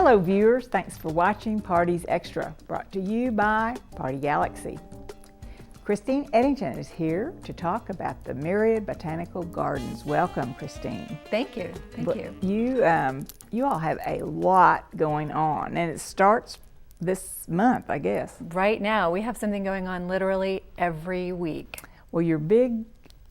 Hello viewers, thanks for watching Parties Extra, brought to you by Party Galaxy. Christine Eddington is here to talk about the Myriad Botanical Gardens. Welcome, Christine. Thank you. Thank you. You all have a lot going on, and it starts this month, I guess. Right now, we have something going on literally every week. Well, your big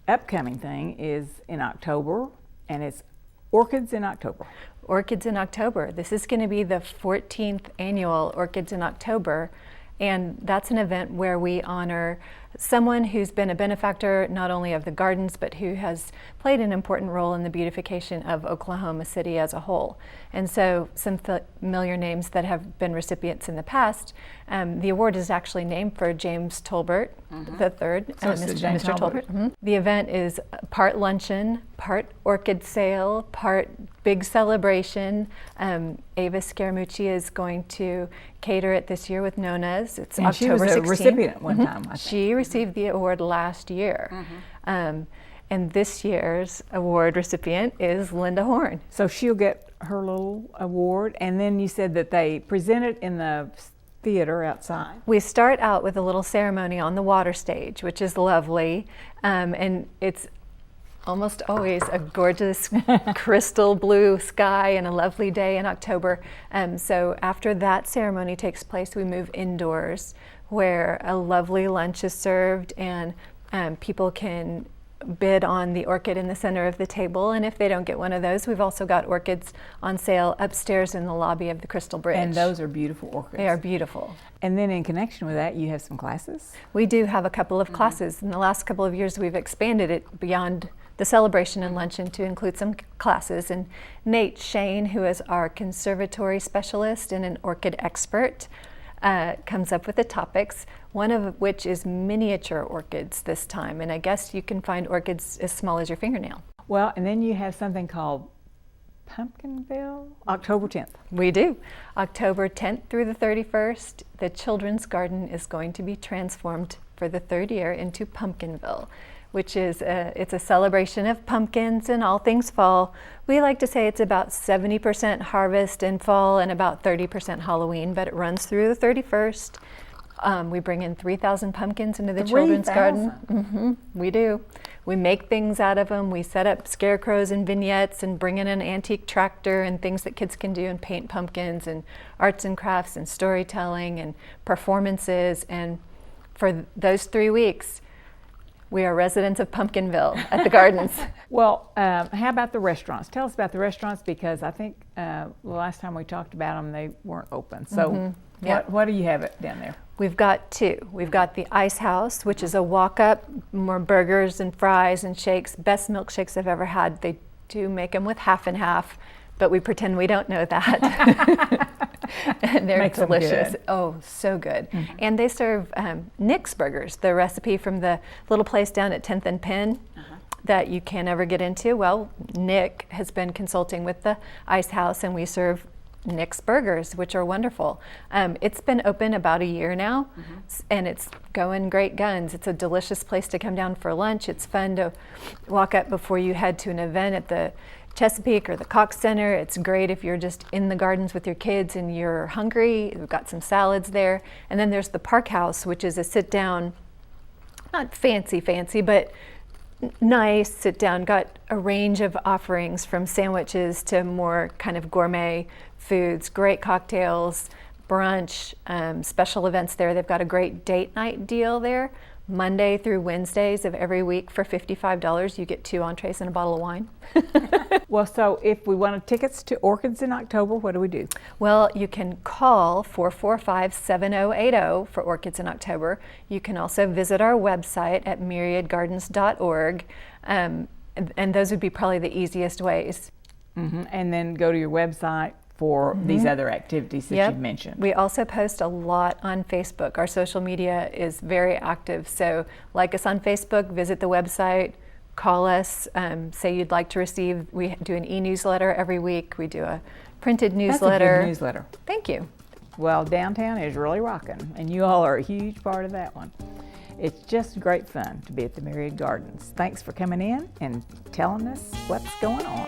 upcoming thing is in October, and it's Orchids in October. Orchids in October. This is going to be the 14th annual Orchids in October, and that's an event where we honor someone who's been a benefactor not only of the gardens, but who has played an important role in the beautification of Oklahoma City as a whole. And so some familiar names that have been recipients in the past. The award is actually named for James Tolbert III. Mr. Tolbert. The event is part luncheon, part orchid sale, part big celebration. Ava Scaramucci is going to cater it this year with Nona's. It's and October 16th. She was a recipient one time, I think. She received the award last year. And this year's award recipient is Linda Horn. So she'll get her little award, and then you said that they present it in the theater outside. We start out with a little ceremony on the water stage, which is lovely, and it's almost always a gorgeous crystal blue sky and a lovely day in October. So after that ceremony takes place, we move indoors where a lovely lunch is served, and people can bid on the orchid in the center of the table, and if they don't get one of those, we've also got orchids on sale upstairs in the lobby of the Crystal Bridge. And those are beautiful orchids. They are beautiful. And then in connection with that, you have some classes? We do have a couple of classes. In the last couple of years, we've expanded it beyond the celebration and luncheon to include some classes. And Nate Shane, who is our conservatory specialist and an orchid expert, comes up with the topics, one of which is miniature orchids this time. And I guess you can find orchids as small as your fingernail. Well, and then you have something called Pumpkinville, October 10th. We do. October 10th through the 31st, the children's garden is going to be transformed for the third year into Pumpkinville, which is it's a celebration of pumpkins and all things fall. We like to say it's about 70% harvest in fall and about 30% Halloween, but it runs through the 31st. We bring in 3,000 pumpkins into the children's garden. We do. We make things out of them. We set up scarecrows and vignettes and bring in an antique tractor and things that kids can do and paint pumpkins and arts and crafts and storytelling and performances. And for those 3 weeks, we are residents of Pumpkinville at the gardens. Well, how about the restaurants? Tell us about the restaurants, because I think the last time we talked about them, they weren't open. So what do you have down there? We've got two. We've got the Ice House, which is a walk-up, more burgers and fries and shakes. Best milkshakes I've ever had. They do make them with half and half, but we pretend we don't know that. And they're Makes delicious. Oh, so good. And they serve Nick's Burgers, the recipe from the little place down at 10th and Penn that you can't ever get into. Well, Nick has been consulting with the Ice House, and we serve Nick's Burgers, which are wonderful. It's been open about a year now, and it's going great guns. It's a delicious place to come down for lunch. It's fun to walk up before you head to an event at the Chesapeake or the Cox Center. It's great if you're just in the gardens with your kids and you're hungry. We've got some salads there. And then there's the Park House, which is a sit-down, not fancy, but nice sit-down. Got a range of offerings from sandwiches to more kind of gourmet foods, great cocktails, brunch, special events there. They've got a great date night deal there. Monday through Wednesdays of every week for $55, you get 2 entrees and a bottle of wine. Well, so if we wanted tickets to Orchids in October, what do we do? Well, you can call 445-7080 for Orchids in October. You can also visit our website at myriadgardens.org, and those would be probably the easiest ways. And then go to your website for these other activities that you've mentioned. We also post a lot on Facebook. Our social media is very active, so like us on Facebook, visit the website, call us, say you'd like to receive. We do an e-newsletter every week. We do a printed newsletter. That's a good newsletter. Thank you. Well, downtown is really rocking, and you all are a huge part of that one. It's just great fun to be at the Myriad Gardens. Thanks for coming in and telling us what's going on.